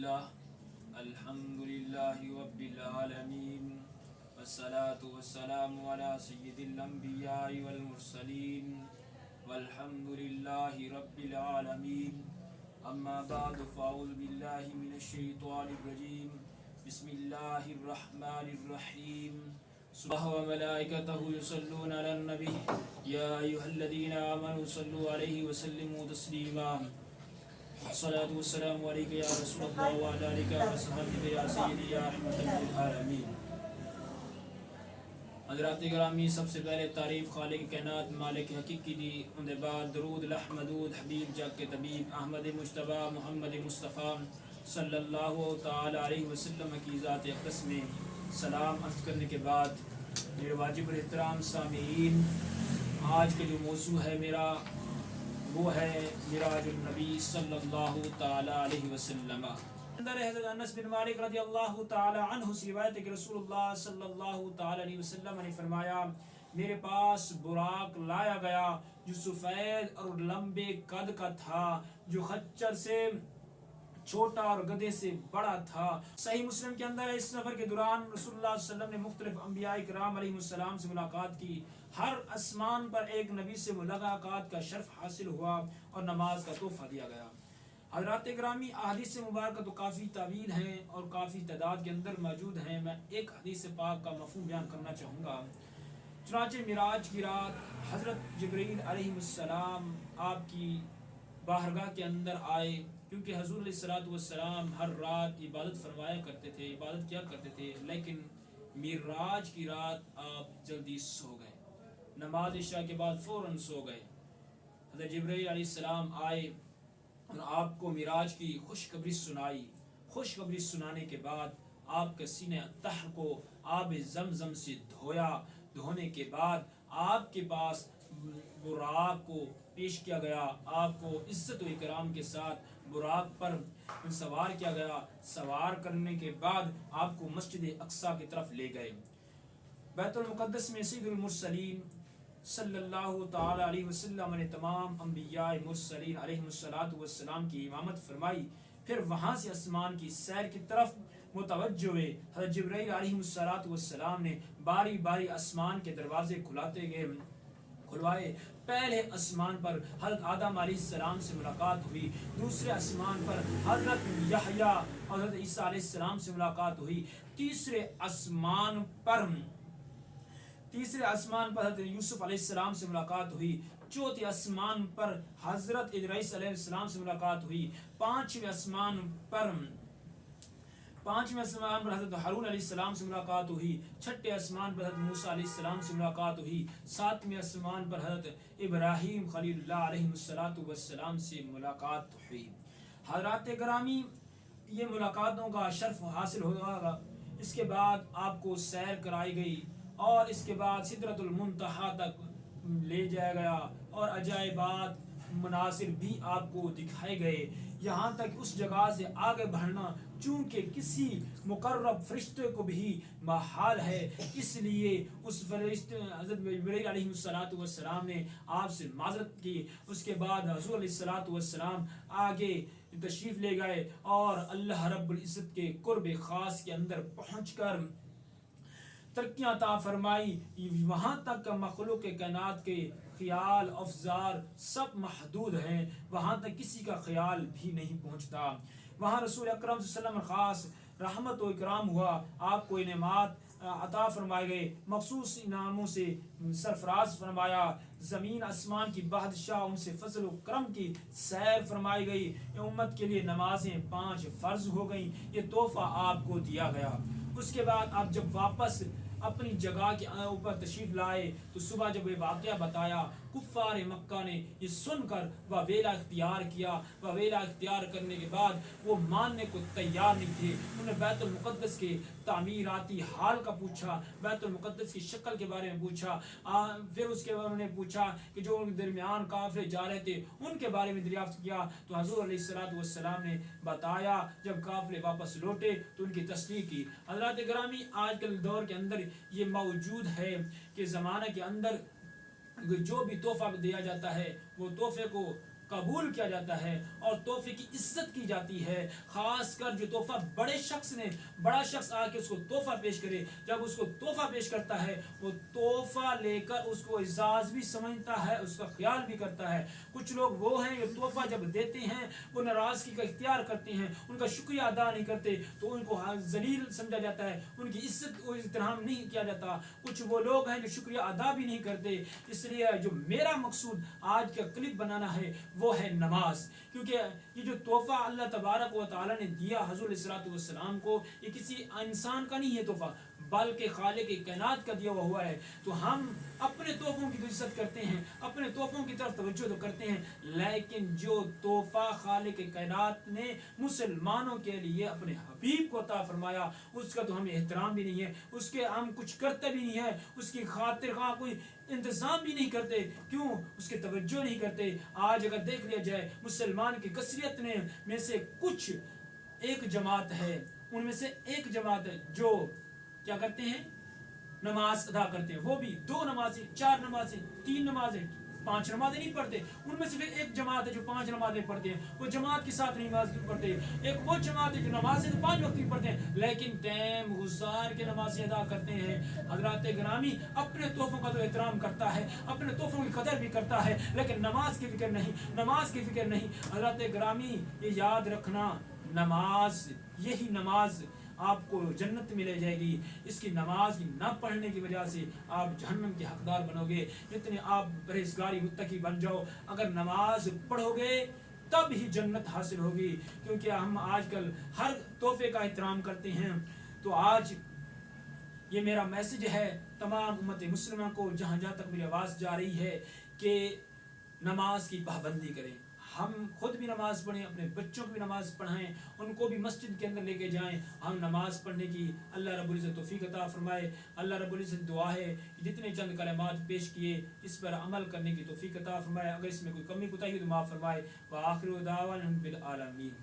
لله الحمد لله رب العالمين والصلاة والسلام على سيد الأنبياء والمرسلين والحمد لله رب العالمين أما بعد فأعوذ بالله من الشيطان الرجيم بسم الله الرحمن الرحيم سبحانه وملائكته يصلون على النبي يا أيها الذين آمنوا صلوا عليه وسلموا تسليما الصلاة والسلام عليك يا رسول الله وعلى آلك وصحبه يا سيدي يا رحمة للعالمين. حضرات گرامی، سب سے پہلے تعریف خالق کائنات مالک حقیقی دی، ان دے بعد درود لحمدود حبیب جگ کے طبیب احمد مجتبی محمد مصطفیٰ صلی اللہ تعالی علیہ وسلم کی ذات اقدس میں سلام عرض کرنے کے بعد میرے واجب الاحترام سامعین، آج کا جو موضوع ہے میرا وہ ہے معراج النبی صلی اللہ تعالی علیہ وسلم. اندر حضرت انس بن مالک رضی اللہ تعالی عنہ سے روایت ہے کہ رسول اللہ صلی اللہ تعالی علیہ وسلم نے فرمایا، میرے پاس براق لایا گیا جو سفید اور لمبے قد کا تھا، جو خچر سے چھوٹا اور گدھے سے بڑا تھا. صحیح مسلم کے اندر اس سفر کے دوران رسول اللہ صلی اللہ علیہ وسلم نے مختلف انبیاء کرام علیہ السلام سے ملاقات کی. ہر آسمان پر ایک نبی سے ملاقات کا شرف حاصل ہوا اور نماز کا تحفہ دیا گیا. حضرات گرامی، احادیث مبارکہ تو کافی طویل ہیں اور کافی تعداد کے اندر موجود ہیں. میں ایک حدیث پاک کا مفہوم بیان کرنا چاہوں گا. چنانچہ معراج کی رات حضرت جبرائیل علیہ السلام آپ کی بارگاہ کے اندر آئے، کیونکہ حضور علیہ السلام ہر رات عبادت فرمایا کرتے تھے، عبادت کیا کرتے تھے، لیکن معراج کی رات آپ جلدی سو گئے، نماز عشاء کے بعد فوراً سو گئے. حضرت جبرائیل علیہ السلام آئے اور آپ کو معراج کی خوشخبری سنائی. خوشخبری سنانے کے بعد آپ کے سینہ طاہر کو آب زمزم سے دھویا. دھونے کے بعد آپ کے پاس براق کو پیش کیا گیا، آپ کو عزت و اکرام کے ساتھ براق پر سوار کیا گیا. سوار کرنے کے بعد آپ کو مسجد اقصی کی طرف لے گئے. بیت المقدس میں سید المرسلین صلی اللہ تعالی علیہ وسلم نے تمام انبیاء مرسلین علیہ السلام کی امامت فرمائی. پھر وہاں سے آسمان کی سیر کی طرف متوجہ ہوئے. حضرت جبرائیل علیہ السلام نے باری باری آسمان کے دروازے کھلوائے. پہلے آسمان پر حضرت آدم علیہ السلام سے ملاقات ہوئی، دوسرے آسمان پر حضرت یحییٰ اور حضرت عیسیٰ علیہ السلام سے ملاقات ہوئی، تیسرے آسمان پر حضرت یوسف علیہ السلام سے ملاقات ہوئی، چوتھے آسمان پر حضرت ادریس علیہ السلام سے ملاقات ہوئی، پانچویں آسمان پر حضرت ہارون علیہ السلام سے ملاقات ہوئی، چھٹے آسمان پر حضرت موسیٰ علیہ السلام سے ملاقات ہوئی، ساتویں آسمان پر حضرت ابراہیم خلیل اللہ علیہ السلام سے ملاقات ہوئی. حضرات گرامی، یہ ملاقاتوں کا شرف حاصل ہوگا. اس کے بعد آپ کو سیر کرائی گئی اور اس کے بعد سدرۃ المنتہا تک لے جایا گیا اور عجائبات مناظر بھی آپ کو دکھائے گئے. یہاں تک اس جگہ سے آگے بڑھنا چونکہ کسی مقرب فرشتے کو بھی محال ہے، اس لیے اس فرشتے حضرت جبرائیل علیہ السلام نے آپ سے معذرت کی. اس کے بعد حضور علیہ السلام آگے تشریف لے گئے اور اللہ رب العزت کے قرب خاص کے اندر پہنچ کر ترقیاں عطا فرمائی. وہاں تک مخلوق کائنات کے خیال افزار سب محدود ہیں، وہاں تک کسی کا خیال بھی نہیں پہنچتا. وہاں رسول اکرم صلی اللہ علیہ وسلم خاص رحمت و اکرام ہوا، آپ کو انعامات عطا فرمائے گئے، مخصوص انعاموں سے سرفراز فرمایا. زمین آسمان کی بادشاہ ان سے فضل و کرم کی سیر فرمائی گئی. امت کے لیے نمازیں 5 فرض ہو گئیں، یہ تحفہ آپ کو دیا گیا. اس کے بعد آپ جب واپس اپنی جگہ کے اوپر تشریف لائے تو صبح جب یہ واقعہ بتایا، کفار مکہ نے یہ سن کر ویلا اختیار کیا. ویلا اختیار کرنے کے بعد وہ ماننے کو تیار نہیں تھے. انہوں نے بیت المقدس کے تعمیراتی حال کا پوچھا، بیت المقدس کی شکل کے بارے میں پوچھا. پھر اس کے بعد انہوں نے پوچھا کہ جو ان کے درمیان قافلے جا رہے تھے ان کے بارے میں دریافت کیا تو حضور علیہ السلام نے بتایا. جب قافلے واپس لوٹے تو ان کی تصدیق کی. حضرات گرامی، آج کل دور کے اندر یہ موجود ہے کہ زمانہ کے اندر جو بھی تحفہ دیا جاتا ہے وہ تحفے کو قبول کیا جاتا ہے اور تحفے کی عزت کی جاتی ہے. خاص کر جو تحفہ بڑا شخص آ کے اس کو تحفہ پیش کرے, جب اس کو تحفہ پیش کرتا ہے وہ تحفہ لے کر اس کو اعزاز بھی سمجھتا ہے, اس کا خیال بھی کرتا ہے. کچھ لوگ وہ ہیں جو تحفہ جب دیتے ہیں وہ ناراضگی کا اختیار کرتے ہیں, ان کا شکریہ ادا نہیں کرتے تو ان کو ذلیل سمجھا جاتا ہے, ان کی عزت و احترام نہیں کیا جاتا. کچھ وہ لوگ ہیں جو شکریہ ادا بھی نہیں کرتے. اس لیے جو میرا مقصود آج کا کلپ بنانا ہے وہ ہے نماز, کیونکہ یہ جو تحفہ اللہ تبارک و تعالی نے دیا حضور علیہ الصلوۃ والسلام کو, یہ کسی انسان کا نہیں ہے تحفہ بلکہ خالق کائنات کا دیا ہوا ہے. تو ہم اپنے تحفوں کی عزت کرتے ہیں, اپنے تحفوں کی طرف توجہ تو کرتے ہیں, لیکن جو تحفہ خالق کائنات نے مسلمانوں کے لیے اپنے حبیب کو عطا فرمایا اس کا تو ہمیں احترام بھی نہیں ہے, اس کے ہم کچھ کرتے بھی نہیں ہے, اس کی خاطر خواہ کوئی انتظام بھی نہیں کرتے. کیوں؟ اس کی توجہ نہیں کرتے. آج اگر دیکھ لیا جائے مسلمان کی کثریت میں سے کچھ ایک جماعت ہے, ان میں سے ایک جماعت ہے جو کیا کرتے ہیں, نماز ادا کرتے ہیں, وہ بھی 2 نمازیں 4 نمازیں 3 نمازیں 5 نمازیں نہیں پڑھتے. ان میں صرف ایک جماعت ہے جو 5 نمازیں پڑھتے ہیں, وہ جماعت کے ساتھ نماز نہیں پڑھتے. ایک وہ جماعت ہے جو نمازیں 5 وقت کی پڑھتے ہیں لیکن ٹائم گزار کے نمازیں ادا کرتے ہیں. حضرات گرامی, اپنے تحفوں کا تو احترام کرتا ہے, اپنے تحفوں کی قدر بھی کرتا ہے, لیکن نماز کی فکر نہیں, نماز کی فکر نہیں. حضرات گرامی, یہ یاد رکھنا, نماز, یہی نماز آپ کو جنت میں لے جائے گی. اس کی نماز کی نہ پڑھنے کی وجہ سے آپ جہنم کے حقدار بنو گے. جتنے آپ پرہیزگاری متقی بن جاؤ, اگر نماز پڑھو گے تب ہی جنت حاصل ہوگی. کیونکہ ہم آج کل ہر تحفے کا احترام کرتے ہیں. تو آج یہ میرا میسج ہے تمام امت مسلمہ کو, جہاں تک میری آواز جا رہی ہے, کہ نماز کی پابندی کریں. ہم خود بھی نماز پڑھیں, اپنے بچوں کو بھی نماز پڑھائیں, ان کو بھی مسجد کے اندر لے کے جائیں. ہم نماز پڑھنے کی اللہ رب العزت توفیق عطا فرمائے. اللہ رب العزت دعا ہے کہ جتنے چند کلمات پیش کیے اس پر عمل کرنے کی توفیق عطا فرمائے. اگر اس میں کوئی کمی کوتاہی ہو تو معاف فرمائے. وآخر دعوانا بالعالمین.